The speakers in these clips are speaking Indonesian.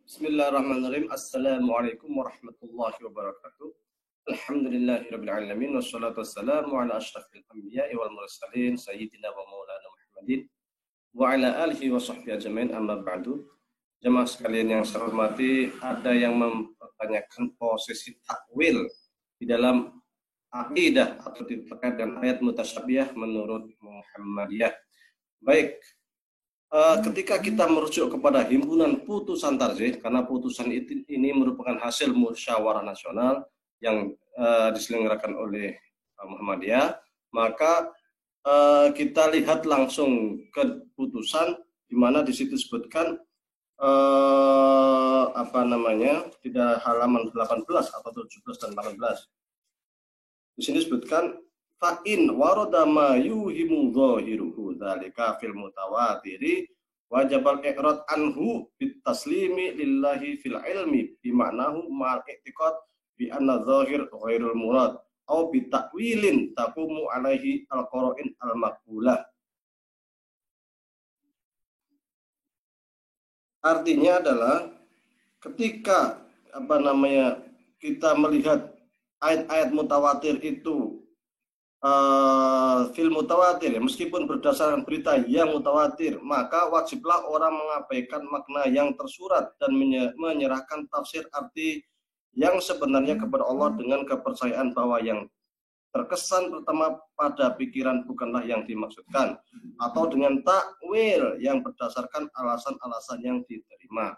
Bismillahirrahmanirrahim. Assalamualaikum warahmatullahi wabarakatuh. Alhamdulillahirabbil alamin wassalatu wassalamu ala asyrafil anbiya'i wal mursalin sayyidina wa maulana Muhammadin wa ala alihi wa sahbihi ajmain, amma ba'du. Jemaah sekalian yang saya hormati, ada yang mempertanyakan posisi takwil di dalam akidah atau terkait dengan ayat mutasyabihah menurut Muhammadiyah. Baik, ketika kita merujuk kepada himpunan putusan tarjih, karena putusan ini merupakan hasil musyawarah nasional yang diselenggarakan oleh Muhammadiyah, maka kita lihat langsung ke putusan, di mana di situ disebutkan di halaman 18 atau 17 dan 18. Di sini disebutkan fa'in warada ma yuhimu dhahiruhu dzalika fil mutawatiri wajibal i'rad anhu bit taslimi lillahi fil ilmi bima'nahu ma'al i'tiqad bi anna dhahir ghairul murad au bi ta'wilin taqumu alaihi al-qara'in al-maqbulah. Artinya adalah ketika kita melihat ayat-ayat mutawatir itu fil mutawatir, meskipun berdasarkan berita yang mutawatir, maka wajiblah orang mengabaikan makna yang tersurat dan menyerahkan tafsir arti yang sebenarnya kepada Allah dengan kepercayaan bahwa yang terkesan pertama pada pikiran bukanlah yang dimaksudkan, atau dengan takwil yang berdasarkan alasan-alasan yang diterima.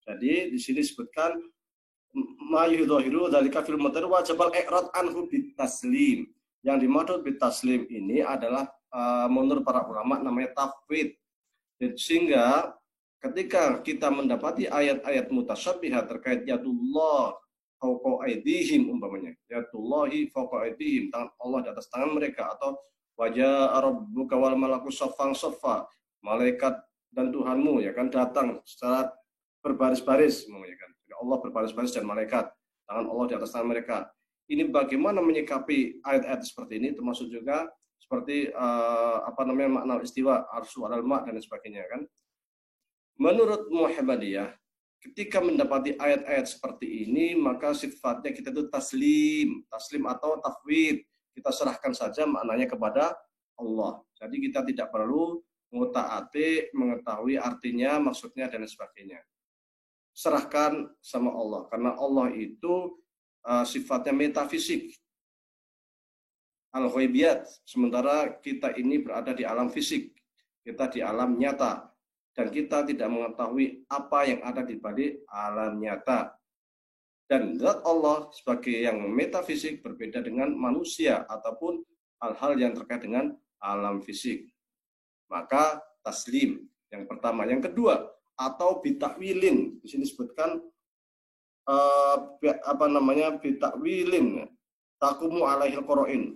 Jadi di sini disebutkan mayudhahiru dzalika fil mutawatir wajibal i'rad anhu bitaslim. Yang dimaksud bitaslim ini adalah menurut para ulama namanya tafwid. Sehingga ketika kita mendapati ayat-ayat mutasyabihah terkait yadullah fawqa aydihim, umpamanya yadullahi fawqa aydihim, tangan Allah di atas tangan mereka, atau wajah rabbuka wal malaku saffan saffa, malaikat dan Tuhanmu ya kan datang secara berbaris-baris, ya kan. Allah berbaris-baris dan malaikat, tangan Allah di atas tangan mereka. Ini bagaimana menyikapi ayat-ayat seperti ini, termasuk juga seperti makna istiwa, arsy alal ma' dan sebagainya kan. Menurut Muhammadiyah, ketika mendapati ayat-ayat seperti ini, maka sifatnya kita itu taslim atau tafwid. Kita serahkan saja maknanya kepada Allah. Jadi kita tidak perlu ngutak-atik, mengetahui artinya, maksudnya dan sebagainya. Serahkan sama Allah, karena Allah itu sifatnya metafisik, al-ghaibiyat, sementara kita ini berada di alam fisik, kita di alam nyata, dan kita tidak mengetahui apa yang ada di balik alam nyata. Dan zat Allah sebagai yang metafisik berbeda dengan manusia ataupun hal-hal yang terkait dengan alam fisik. Maka taslim yang pertama. Yang kedua, atau bitakwilin, di sini disebutkan bitakwilin taqumu alaihil qara'in,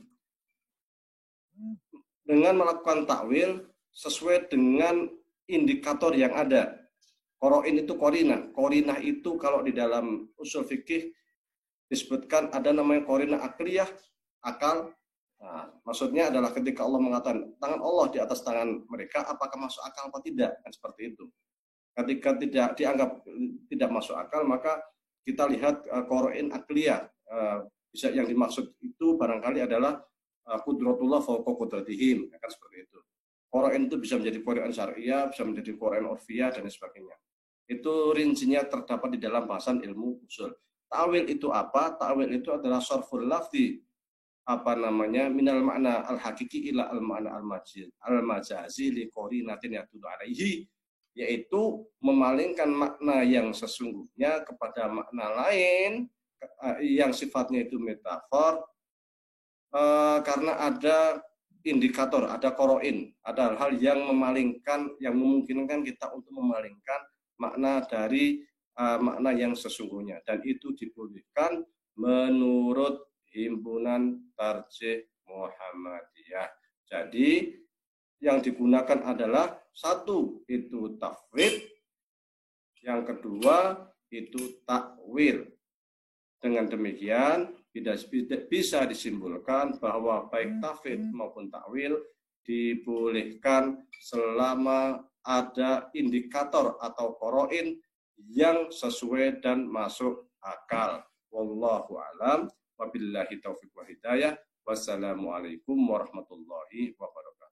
dengan melakukan takwil sesuai dengan indikator yang ada. Qara'in itu qarinah. Qarinah itu kalau di dalam usul fikih disebutkan ada namanya qarinah akliyah, akal. Nah, maksudnya adalah ketika Allah mengatakan tangan Allah di atas tangan mereka, apakah masuk akal atau tidak, kan seperti itu. Ketika tidak dianggap tidak masuk akal, maka kita lihat qara'in akliyah. Bisa yang dimaksud itu barangkali adalah qudratullah fawqa qudratihim, kan seperti itu. Qara'in itu bisa menjadi qara'in syariah, bisa menjadi qara'in urfiyah dan sebagainya. Itu rincinya terdapat di dalam bahasan ilmu usul. Ta'wil itu apa? Ta'wil itu adalah sarful lafzi minal makna al-hakiki ila al-makna al-majazi li qarinatin yadullu alaihi, yaitu memalingkan makna yang sesungguhnya kepada makna lain yang sifatnya itu metafor, karena ada indikator, ada qara'in, ada hal yang memalingkan, yang memungkinkan kita untuk memalingkan makna dari makna yang sesungguhnya, dan itu dibolehkan menurut himpunan tarjih Muhammadiyah. Jadi yang digunakan adalah satu itu tafwid, yang kedua itu takwil. Dengan demikian bisa disimpulkan bahwa baik tafwid maupun takwil dibolehkan selama ada indikator atau qara'in yang sesuai dan masuk akal. Wallahu alam. Wabillahi taufiq wa hidayah. Wassalamualaikum warahmatullahi wabarakatuh.